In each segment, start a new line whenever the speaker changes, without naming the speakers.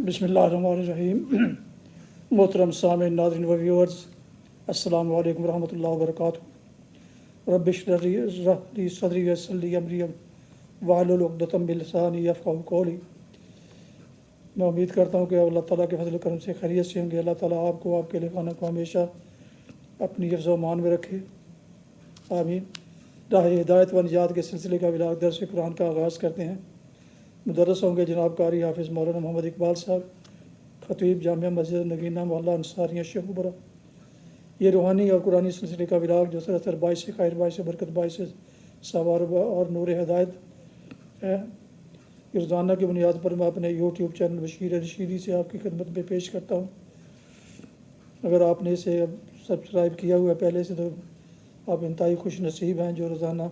بسم اللہ الرحمن الرحیم۔ محترم سامعین، ناظرین و ویورز، السلام علیکم ورحمۃ اللہ وبرکاتہ۔ رب اشرح لی صدری ویسر لی امری واحلل عقدۃ من لسانی یفقہوا قولی۔ میں امید کرتا ہوں کہ اللہ تعالیٰ کے فضل و کرم سے خیریت سے ہوں گے۔ اللہ تعالیٰ آپ کو، آپ کے خانہ کو ہمیشہ اپنی حفظ و امان میں رکھے، آمین۔ راہ ہدایت و نجات کے سلسلے کا ولاغ درس قرآن کا آغاز کرتے ہیں۔ مدرس ہوں گے جناب قاری حافظ مولانا محمد اقبال صاحب، خطیب جامعہ مسجد نگینہ محلہ انصاریہ شیخ برا۔ یہ روحانی اور قرآنی سلسلے کا ولاغ جو سراسر باعث خیر، باعث برکت، باعث ثواب اور نور ہدایت ہے، روزانہ کی بنیاد پر میں اپنے یوٹیوب چینل بشیر رشیدی سے آپ کی خدمت میں پیش کرتا ہوں۔ اگر آپ نے اسے سبسکرائب کیا ہوا ہے پہلے سے تو آپ انتہائی خوش نصیب ہیں جو روزانہ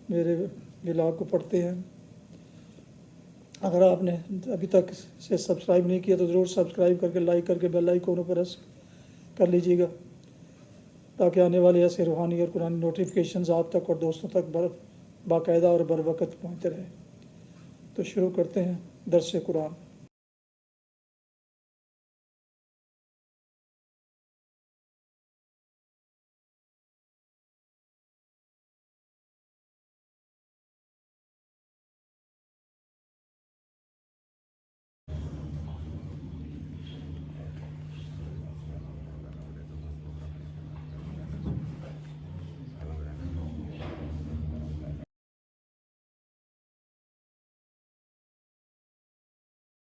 میرے ولاغ کو پڑھتے ہیں۔ اگر آپ نے ابھی تک اسے سبسکرائب نہیں کیا تو ضرور سبسکرائب کر کے، لائک کر کے بیل آئیکن کو پریس کر لیجیے گا تاکہ آنے والے ایسے روحانی اور قرآنی نوٹیفیکیشنز آپ تک اور دوستوں تک باقاعدہ اور بر وقت پہنچتے رہیں۔ تو شروع کرتے ہیں درس قرآن۔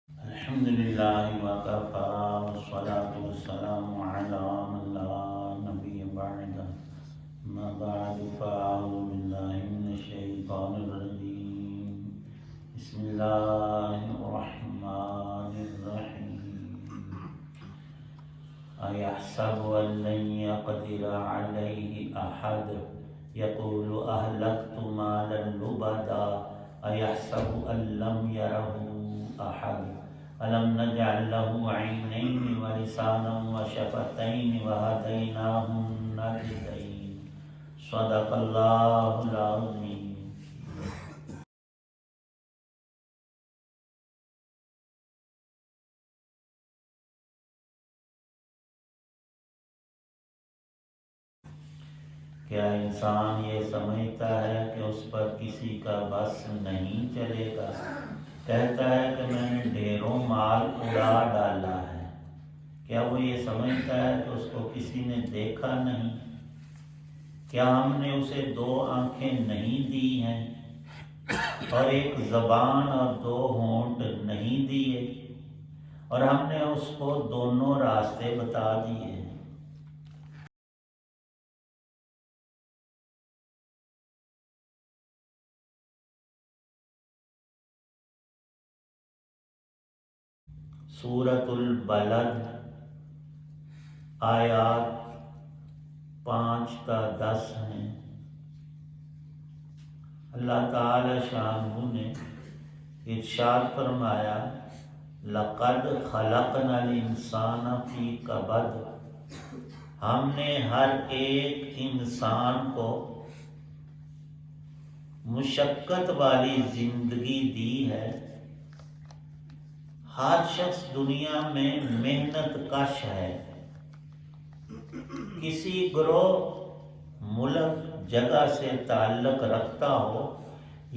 الحمدللہ وکفی والصلاة والسلام علی من لا نبی بعدہ، اما بعد فاعوذ باللہ من الشیطان الرجیم، بسم اللہ الرحمن الرحیم۔ ایحسب ان لن یقدر علیہ احد یقول اہلکت مالا لبدا ایحسب ان لم یرہ احد ألم نجعل له عينين ولسانا وشفتين وهديناه النجدين صدق الله العظيم۔ کیا انسان یہ سمجھتا ہے کہ اس پر کسی کا بس نہیں چلے گا؟ کہتا ہے کہ میں نے ڈھیروں مال اڑا ڈالا ہے، کیا وہ یہ سمجھتا ہے کہ اس کو کسی نے دیکھا نہیں؟ کیا ہم نے اسے 2 آنکھیں نہیں دی ہیں اور 1 زبان اور 2 ہونٹ نہیں دیے، اور ہم نے اس کو دونوں راستے بتا دیے ہیں؟ سورۃ البلد آیات 5 تا 10 ہیں۔ اللہ تعالی شانہ نے ارشاد فرمایا، لقد خلقنا الانسان فی کبد، ہم نے ہر ایک انسان کو مشقت والی زندگی دی ہے۔ ہر شخص دنیا میں محنت کش ہے۔ کسی گروہ، ملک، جگہ سے تعلق رکھتا ہو،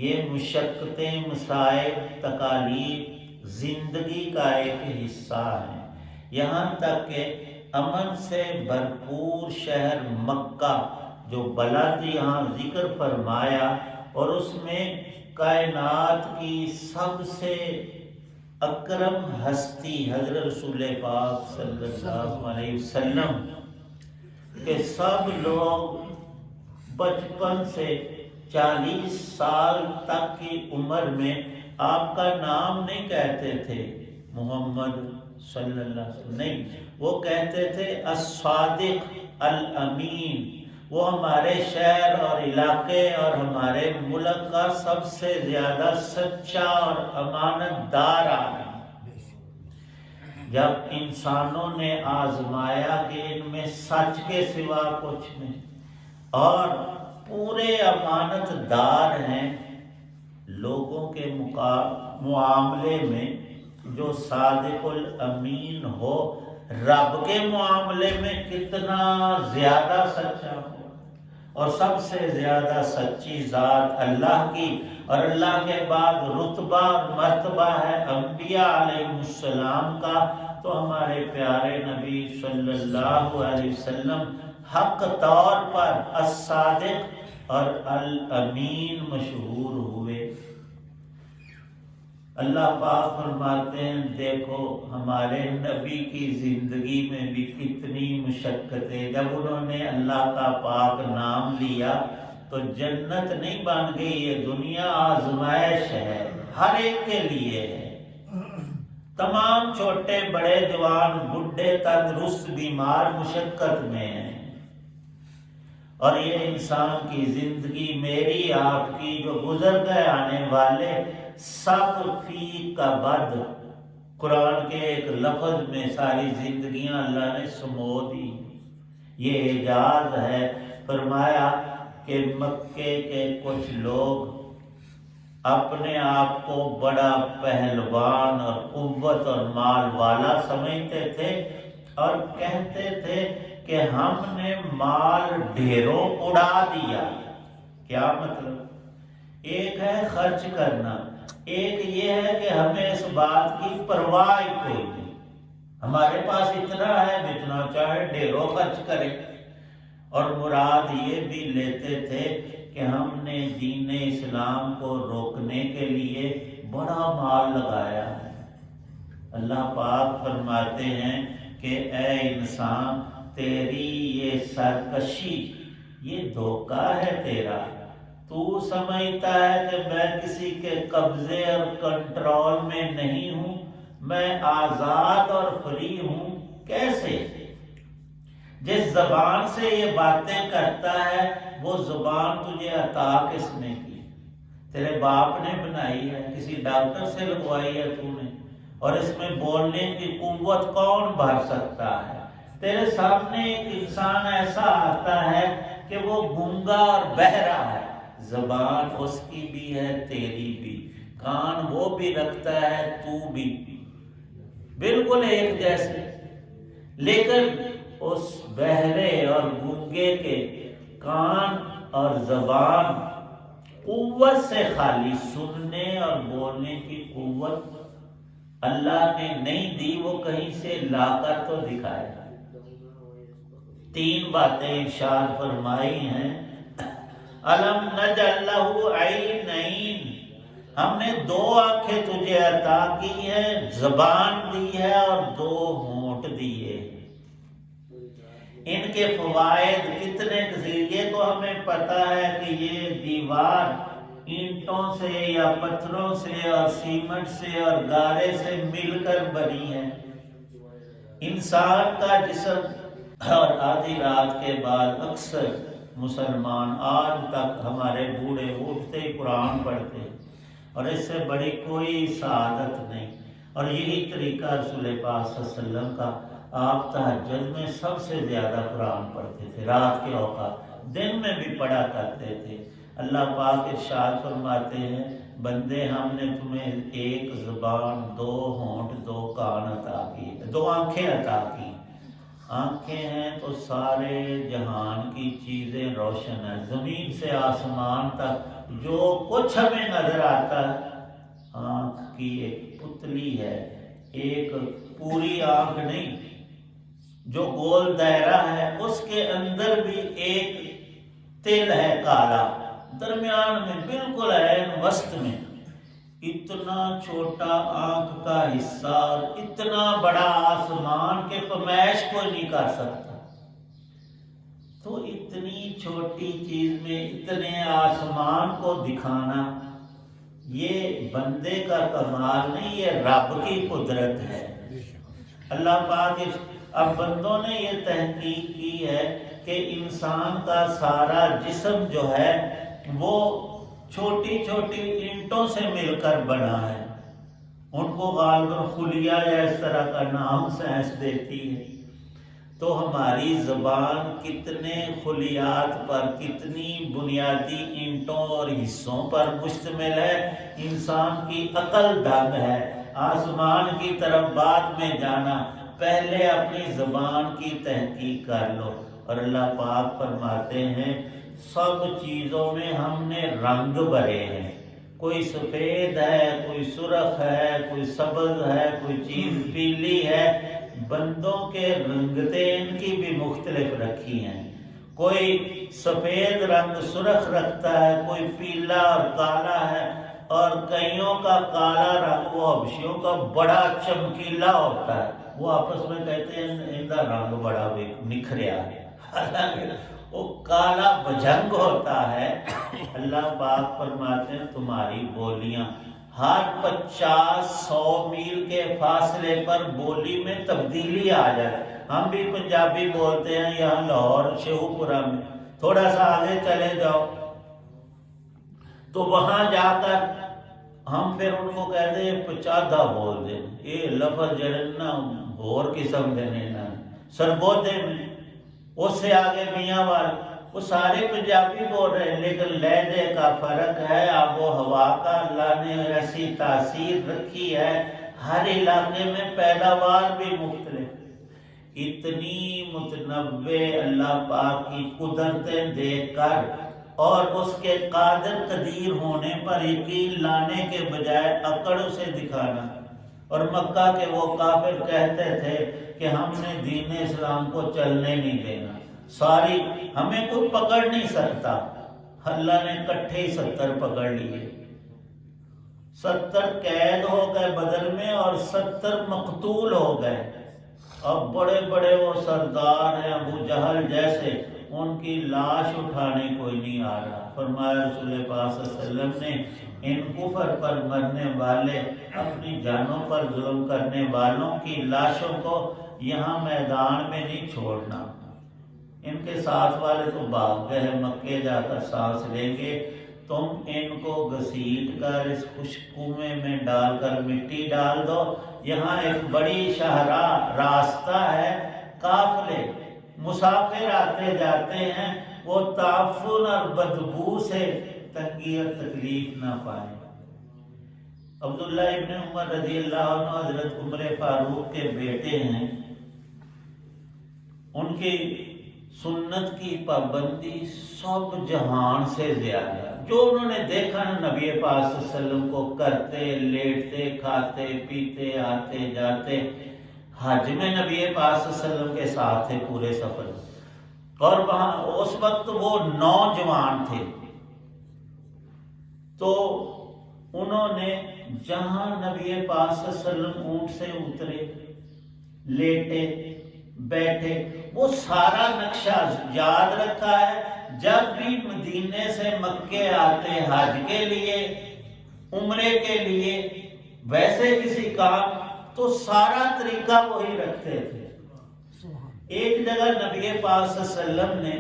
یہ مشقتیں، مسائل، تکالیف زندگی کا ایک حصہ ہیں۔ یہاں تک کہ امن سے بھرپور شہر مکہ جو بلد یہاں ذکر فرمایا، اور اس میں کائنات کی سب سے اکرم ہستی حضرت رسول پاک صلی اللہ علیہ وسلم کہ سب لوگ بچپن سے 40 سال تک کی عمر میں آپ کا نام نہیں کہتے تھے محمد صلی اللہ علیہ وسلم، نہیں، وہ کہتے تھے الصادق الامین۔ وہ ہمارے شہر اور علاقے اور ہمارے ملک کا سب سے زیادہ سچا اور امانت دار آدمی۔ جب انسانوں نے آزمایا کہ ان میں سچ کے سوا کچھ نہیں اور پورے امانت دار ہیں لوگوں کے معاملے میں، جو صادق الامین ہو رب کے معاملے میں کتنا زیادہ سچا ہو، اور سب سے زیادہ سچی ذات اللہ کی، اور اللہ کے بعد رتبہ اور مرتبہ ہے انبیاء علیہ السلام کا، تو ہمارے پیارے نبی صلی اللہ علیہ وسلم حق طور پر الصادق اور الامین مشہور ہوئے۔ اللہ پاک فرماتے ہیں دیکھو ہمارے نبی کی زندگی میں بھی کتنی مشقتیں، جب انہوں نے اللہ کا پاک نام لیا تو جنت نہیں بن گئی، یہ دنیا آزمائش ہے، ہر ایک کے لیے ہے، تمام چھوٹے بڑے جوان بڈھے تندرست بیمار مشقت میں ہیں۔ اور یہ انسان کی زندگی میری آپ کی جو گزر گئے آنے والے سب فی کا بد، قرآن کے ایک لفظ میں ساری زندگیاں اللہ نے سمو دی۔ یہ اعجاز ہے۔ فرمایا کہ مکے کے کچھ لوگ اپنے آپ کو بڑا پہلوان اور قوت اور مال والا سمجھتے تھے اور کہتے تھے کہ ہم نے مال ڈھیروں اڑا دیا۔ کیا مطلب؟ ایک ہے خرچ کرنا، ایک یہ ہے کہ ہمیں اس بات کی پرواہ کوئی نہیں، ہمارے پاس اتنا ہے جتنا چاہے ڈھیروں خرچ کرے۔ اور مراد یہ بھی لیتے تھے کہ ہم نے دین اسلام کو روکنے کے لیے بڑا مال لگایا ہے۔ اللہ پاک فرماتے ہیں کہ اے انسان تیری یہ سرکشی، یہ دھوکہ ہے تیرا، تو سمجھتا ہے کہ میں کسی کے قبضے اور کنٹرول میں نہیں ہوں، میں آزاد اور فری ہوں۔ کیسے؟ جس زبان سے یہ باتیں کرتا ہے وہ زبان تجھے عطا کس نے کی؟ تیرے باپ نے بنائی ہے، کسی ڈاکٹر سے لگوائی ہے تو نے؟ اور اس میں بولنے کی قوت کون بھر سکتا ہے؟ تیرے سامنے ایک انسان ایسا آتا ہے کہ وہ گونگا اور بہرا ہے، زبان اس کی بھی ہے تیری بھی، کان وہ بھی رکھتا ہے تو بھی، بالکل ایک جیسے، لیکن اس بہرے اور گونگے کے کان اور زبان قوت سے خالی، سننے اور بولنے کی قوت اللہ نے نہیں دی، وہ کہیں سے لا کر تو دکھائے۔ تین باتیں ارشاد فرمائی ہیں۔ الم نجعل لہ عینین، ہم نے دو آنکھیں تجھے عطا کی ہیں، زبان دی ہے اور دو ہونٹ دیے۔ ان کے فوائد کتنے کثیر، یہ تو ہمیں پتہ ہے کہ یہ دیوار اینٹوں سے یا پتھروں سے اور سیمنٹ سے اور گارے سے مل کر بنی ہے۔ انسان کا جسم، اور آدھی رات کے بعد اکثر مسلمان آج تک ہمارے بوڑھے اٹھتے ہی قرآن پڑھتے، اور اس سے بڑی کوئی سعادت نہیں۔ اور یہی طریقہ رسول پاک صلی اللہ علیہ وسلم کا، آپ تہجد میں سب سے زیادہ قرآن پڑھتے تھے، رات کے اوقات، دن میں بھی پڑھا کرتے تھے۔ اللہ پاک ارشاد فرماتے ہیں بندے ہم نے تمہیں ایک زبان، دو ہونٹ، دو کان عطا کی، دو آنکھیں عطا کی۔ آنکھیں ہیں تو سارے جہان کی چیزیں روشن ہیں، زمین سے آسمان تک جو کچھ ہمیں نظر آتا ہے آنکھ کی ایک پتلی ہے، ایک پوری آنکھ نہیں، جو گول دائرہ ہے اس کے اندر بھی ایک تل ہے کالا، درمیان میں بالکل عین وسط میں اتنا چھوٹا آنکھ کا حصہ اور اتنا بڑا آسمان کے پیمائش کوئی نہیں کر سکتا۔ تو اتنی چھوٹی چیز میں اتنے آسمان کو دکھانا یہ بندے کا کمال نہیں، یہ رب کی قدرت ہے۔ اللہ پاک اب بندوں نے یہ تحقیق کی ہے کہ انسان کا سارا جسم جو ہے وہ چھوٹی چھوٹی اینٹوں سے مل کر بنا ہے، ان کو غالباً خلیہ یا اس طرح کا نام سائنس دیتی ہے۔ تو ہماری زبان کتنے خلیات پر، کتنی بنیادی اینٹوں اور حصوں پر مشتمل ہے۔ انسان کی عقل دنگ ہے، آسمان کی طرف بعد میں جانا، پہلے اپنی زبان کی تحقیق کر لو۔ اور اللہ پاک فرماتے ہیں سب چیزوں میں ہم نے رنگ بھرے ہیں، کوئی سفید ہے، کوئی سرخ ہے، کوئی سبز ہے، کوئی چیز پیلی ہے۔ بندوں کے رنگتیں ان کی بھی مختلف رکھی ہیں، کوئی سفید رنگ سرخ رکھتا ہے، کوئی پیلا اور کالا ہے، اور کئیوں کا کالا رنگ وہ حبشیوں کا بڑا چمکیلا ہوتا ہے، وہ آپس میں کہتے ہیں ان کا رنگ بڑا نکھریا ہے، حالانکہ وہ کالا بجنگ ہوتا ہے۔ اللہ پاک فرماتے ہیں تمہاری بولیاں ہر 50-100 میل کے فاصلے پر بولی میں تبدیلی آ جائے۔ ہم بھی پنجابی بولتے ہیں یہاں لاہور شیو پورہ میں، تھوڑا سا آگے چلے جاؤ تو وہاں جا کر ہم پھر ان کو کہتے ہیں پچادہ بول دیں، یہ لفظ جڑنا اور قسم دینے نا سربودے میں، اس سے آگے میاں وال، وہ سارے پنجابی بول رہے ہیں لیکن لہجے کا فرق ہے، آب و ہوا کا اللہ نے ایسی تاثیر رکھی ہے، ہر علاقے میں پیداوار بھی مختلف، اتنی متنوع اللہ پاک کی قدرتیں دیکھ کر اور اس کے قادر قدیر ہونے پر یقین لانے کے بجائے اکڑ اسے دکھانا۔ اور مکہ کے وہ کافر کہتے تھے کہ ہم نے دین اسلام کو چلنے نہیں دینا، ساری ہمیں کوئی پکڑ نہیں سکتا۔ اللہ نے کٹھے ہی 70 پکڑ لیے، 70 قید ہو گئے بدر میں اور 70 مقتول ہو گئے۔ اب بڑے بڑے وہ سردار ہیں ابو جہل جیسے، ان کی لاش اٹھانے کوئی نہیں آ رہا۔ فرمایا رسول پاک صلی اللہ علیہ وسلم نے ان کفر پر مرنے والے، اپنی جانوں پر ظلم کرنے والوں کی لاشوں کو یہاں میدان میں نہیں چھوڑنا، ان کے ساتھ والے تو بھاگ گئے ہیں، مکے جا کر سانس لیں گے، تم ان کو گھسیٹ کر اس خشک کنویں میں ڈال کر مٹی ڈال دو۔ یہاں ایک بڑی شاہراہ راستہ ہے، قافلے مسافر آتے جاتے ہیں، وہ تعفن اور بدبو سے تنگی اور تکلیف نہ پائیں۔ عبداللہ ابن عمر رضی اللہ عنہ حضرت عمر فاروق کے بیٹے ہیں، ان کی سنت کی پابندی سب جہان سے زیادہ، جو انہوں نے دیکھا نا نبی پاک صلی اللہ علیہ وسلم کو کرتے، لیٹتے، کھاتے، پیتے، آتے جاتے، حج میں نبی پاک صلی اللہ علیہ وسلم کے ساتھ تھے پورے سفر، اور وہاں اس وقت وہ نوجوان تھے، تو انہوں نے جہاں نبی پاک صلی اللہ علیہ وسلم اونٹ سے اترے، لیٹے، بیٹھے، وہ سارا نقشہ یاد رکھا ہے۔ جب بھی مدینے سے مکے آتے حج کے لیے، عمرے کے لیے، ویسے کسی کام، تو سارا طریقہ وہی رکھتے تھے۔ ایک جگہ نبی پاک صلی اللہ علیہ وسلم نے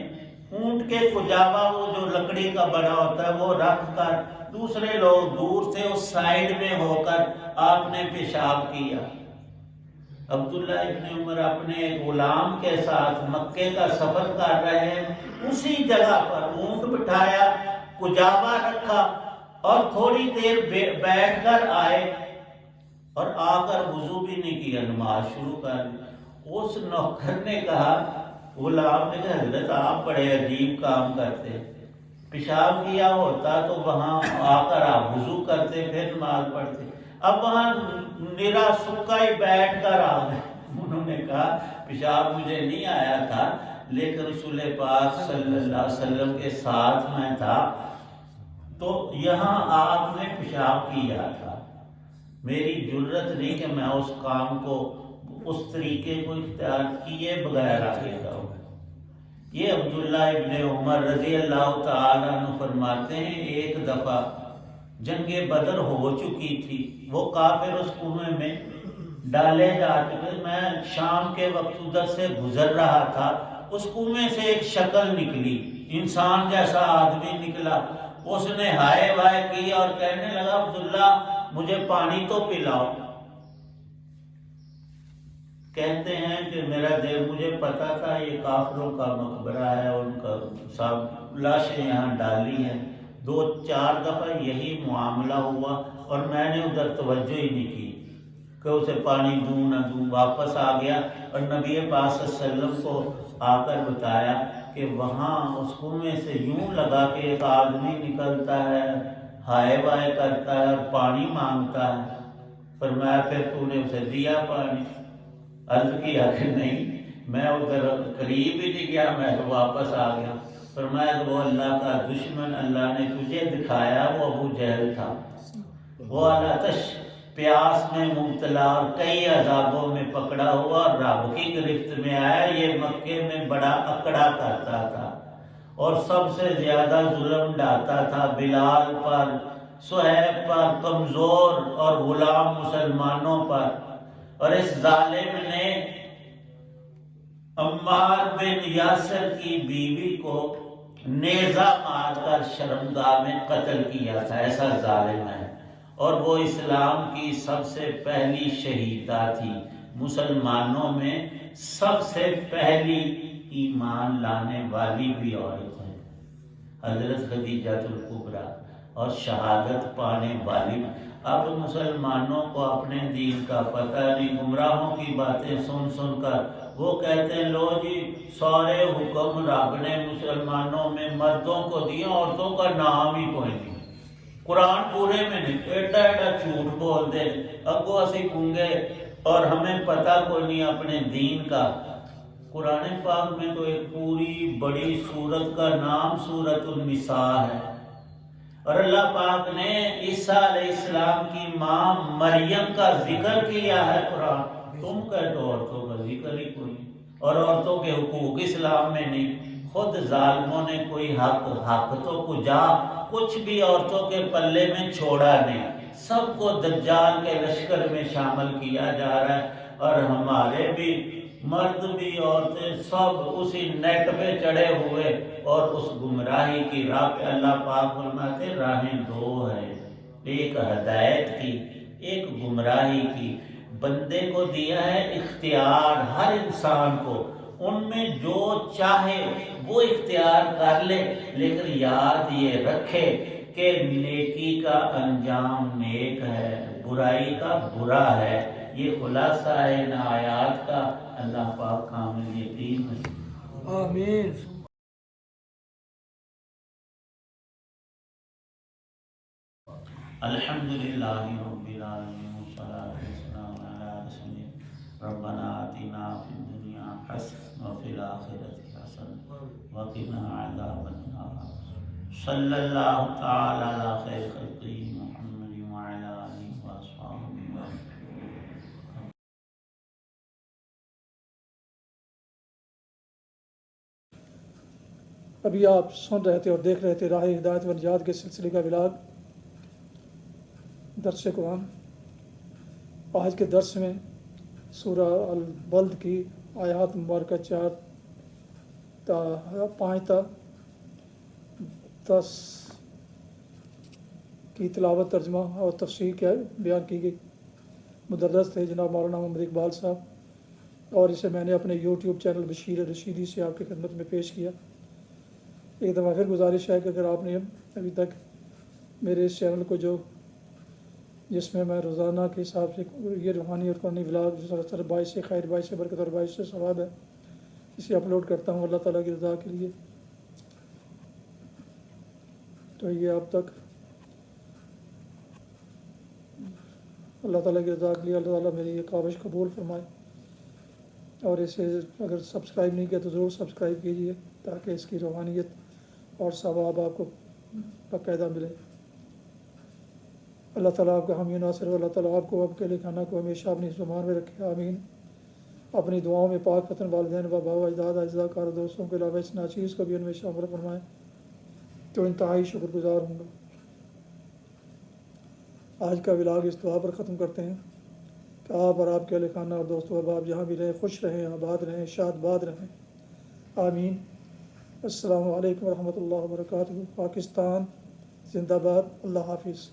اونٹ کے کجاوا، وہ جو لکڑی کا بنا ہوتا ہے، وہ رکھ کر، دوسرے لوگ دور سے اس سائیڈ میں ہو کر آپ نے پیشاب کیا۔ عبداللہ ابن عمر اپنے غلام کے ساتھ مکے کا سفر کر رہے ہیں، اسی جگہ پر اونٹ بٹھایا، کجاوا رکھا، اور تھوڑی دیر بیٹھ کر آئے، اور آ کر وضو بھی نہیں کیا، نماز شروع کر دی۔ اس نوکر نے کہا، غلام نے کہا حضرت آپ بڑے عجیب کام کرتے، پیشاب کیا ہوتا تو وہاں آ کر آپ وضو کرتے پھر نماز پڑھتے، اب وہاں میرا سکا ہی بیٹھ کر آ گئے۔ انہوں نے کہا پیشاب مجھے نہیں آیا تھا، لیکن رسول پاک صلی اللہ علیہ وسلم کے ساتھ میں تھا تو یہاں آپ نے پیشاب کیا تھا، میری جرت نہیں کہ میں اس کام کو، اس طریقے کو اختیار کیے بغیر آگے جاؤں۔ یہ عبداللہ ابن عمر رضی اللہ تعالیٰ عنہ فرماتے ہیں ایک دفعہ جنگ بدر ہو چکی تھی، وہ کافر اس کنویں میں ڈالے جا چکے، میں شام کے وقت ادھر سے گزر رہا تھا، اس کنویں سے ایک شکل نکلی، انسان جیسا آدمی نکلا، اس نے ہائے وائے کی اور کہنے لگا عبداللہ مجھے پانی تو پلاؤ۔ کہتے ہیں کہ میرا دل، مجھے پتا تھا یہ کافروں کا مقبرہ ہے، ان کا سب لاشیں یہاں ڈالی ہیں، 2-4 دفعہ یہی معاملہ ہوا اور میں نے ادھر توجہ ہی نہیں کی۔ کہ اسے پانی دوں نہ دوں، واپس آ گیا اور نبی پاک صلی اللہ علیہ وسلم کو آ کر بتایا کہ وہاں اس کنویں سے یوں لگا کہ ایک آدمی نکلتا ہے، ہائے وائے کرتا ہے اور پانی مانگتا ہے۔ فرمایا پھر تو نے اسے دیا پانی؟ عرض کیا کہ نہیں، میں ادھر قریب ہی نہیں گیا، میں تو واپس آ گیا۔ فرمایا وہ اللہ کا دشمن اللہ نے تجھے دکھایا، وہ ابو جہل تھا، وہ آتش پیاس میں مبتلا اور کئی عذابوں میں پکڑا ہوا اور رب کی گرفت میں آیا۔ یہ مکے میں بڑا اکڑا کرتا تھا اور سب سے زیادہ ظلم ڈالتا تھا بلال پر، صہیب پر، کمزور اور غلام مسلمانوں پر۔ اور اس ظالم نے عمار بن یاسر کی بیوی کو نیزہ مار کر شرمگاہ میں قتل کیا تھا، ایسا ظالم ہے۔ اور وہ اسلام کی سب سے پہلی شہیدہ تھی، مسلمانوں میں سب سے پہلی ایمان لانے والی بھی عورت ہے، حضرت خدیجہ الکبریٰ، اور شہادت پانے والی۔ اب مسلمانوں کو اپنے دین کا پتہ نہیں، گمراہوں کی باتیں سن سن کر وہ کہتے ہیں لو جی سارے حکم رب نے مسلمانوں میں مردوں کو دیا، عورتوں کا نام ہی کوئی نہیں، قرآن پورے میں نہیں، ایڈا ایڈا جھوٹ بول دے، اگو اسی گنگے اور ہمیں پتہ کوئی نہیں اپنے دین کا۔ قرآن پاک میں تو ایک پوری بڑی سورت کا نام سورۃ النساء ہے، اور اللہ پاک نے عیسیٰ علیہ السلام کی ماں مریم کا ذکر کیا ہے قرآن، تم کہتے ہو عورتوں کا ذکر ہی کوئی نہیں، اور عورتوں کے حقوق اسلام میں نہیں۔ خود ظالموں نے کوئی حق تو کجا، کچھ بھی عورتوں کے پلے میں چھوڑا نہیں، سب کو دجال کے لشکر میں شامل کیا جا رہا ہے، اور ہمارے بھی مرد بھی عورتیں سب اسی نیٹ پہ چڑھے ہوئے اور اس گمراہی کی راہ پہ۔ اللہ پاک فرماتے راہیں دو ہے، ایک ہدایت کی، ایک گمراہی کی۔ بندے کو دیا ہے اختیار، ہر انسان کو، ان میں جو چاہے وہ اختیار کر لے، لیکن یاد یہ رکھے کہ نیکی کا انجام نیک ہے، برائی کا برا ہے۔ یہ خلاصہ ہے ان آیات کا، اللہ پاک کامل یقین ہے۔
آمین۔
الحمدللہ رب العالمین والصلاة والسلام علی رسول ربنا آتنا فی الدنیا حسنۃ وفی الآخرۃ حسنۃ وقنا عذاب النار۔ صلی اللہ تعالی علی خیر خلقہ محمد وعلی آلہ وصحبہ وسلم۔
ابھی آپ سن رہے تھے اور دیکھ رہے تھے راہ ہدایت و نجات کے سلسلے کا ولاگ درس قرآن۔ آج کے درس میں سورہ البلد کی آیات مبارکہ 4 تا 5 تا 10 کی تلاوت، ترجمہ اور تفسیر کیا بیان کی گئی۔ مدرس تھے جناب مولانا محمد اقبال صاحب، اور اسے میں نے اپنے یوٹیوب چینل بشیر رشیدی سے آپ کی خدمت میں پیش کیا۔ ایک دفعہ پھر گزارش ہے کہ اگر آپ نے ابھی تک میرے اس چینل کو جس میں میں روزانہ کے حساب سے یہ روحانی اور قرآنی ولاگ باعث سے خیر، باعث سے برکت اور باعث سے ثواب ہے، اسے اپلوڈ کرتا ہوں اللہ تعالیٰ کی رضا کے لیے، تو یہ اب تک اللہ تعالیٰ کی رضا کے لیے اللہ تعالیٰ میری یہ کاوش قبول فرمائے، اور اسے اگر سبسکرائب نہیں کیا تو ضرور سبسکرائب کیجیے تاکہ اس کی روحانیت اور ثواب آپ کو باقاعدہ ملے۔ اللہ تعالیٰ آپ کا حامی ناصر، اللہ تعالیٰ آپ کو آپ کے لکھانا کو ہمیشہ اپنی زبان میں رکھے، آمین۔ اپنی دعاؤں میں پاک فتن والدین و باو اجداد اجزاء کار دوستوں کے علاوہ اس ناچیز کو بھی ان میں شامل فرمائیں تو انتہائی شکر گزار ہوں گا۔ آج کا ولاگ اس دعا پر ختم کرتے ہیں کہ آپ اور آپ کے اہل خانہ اور دوست و احباب جہاں بھی رہیں خوش رہیں، آباد رہیں، شاد باد رہیں، آمین۔ السلام علیکم ورحمۃ اللہ وبرکاتہ۔ پاکستان زندہ باد، اللہ حافظ۔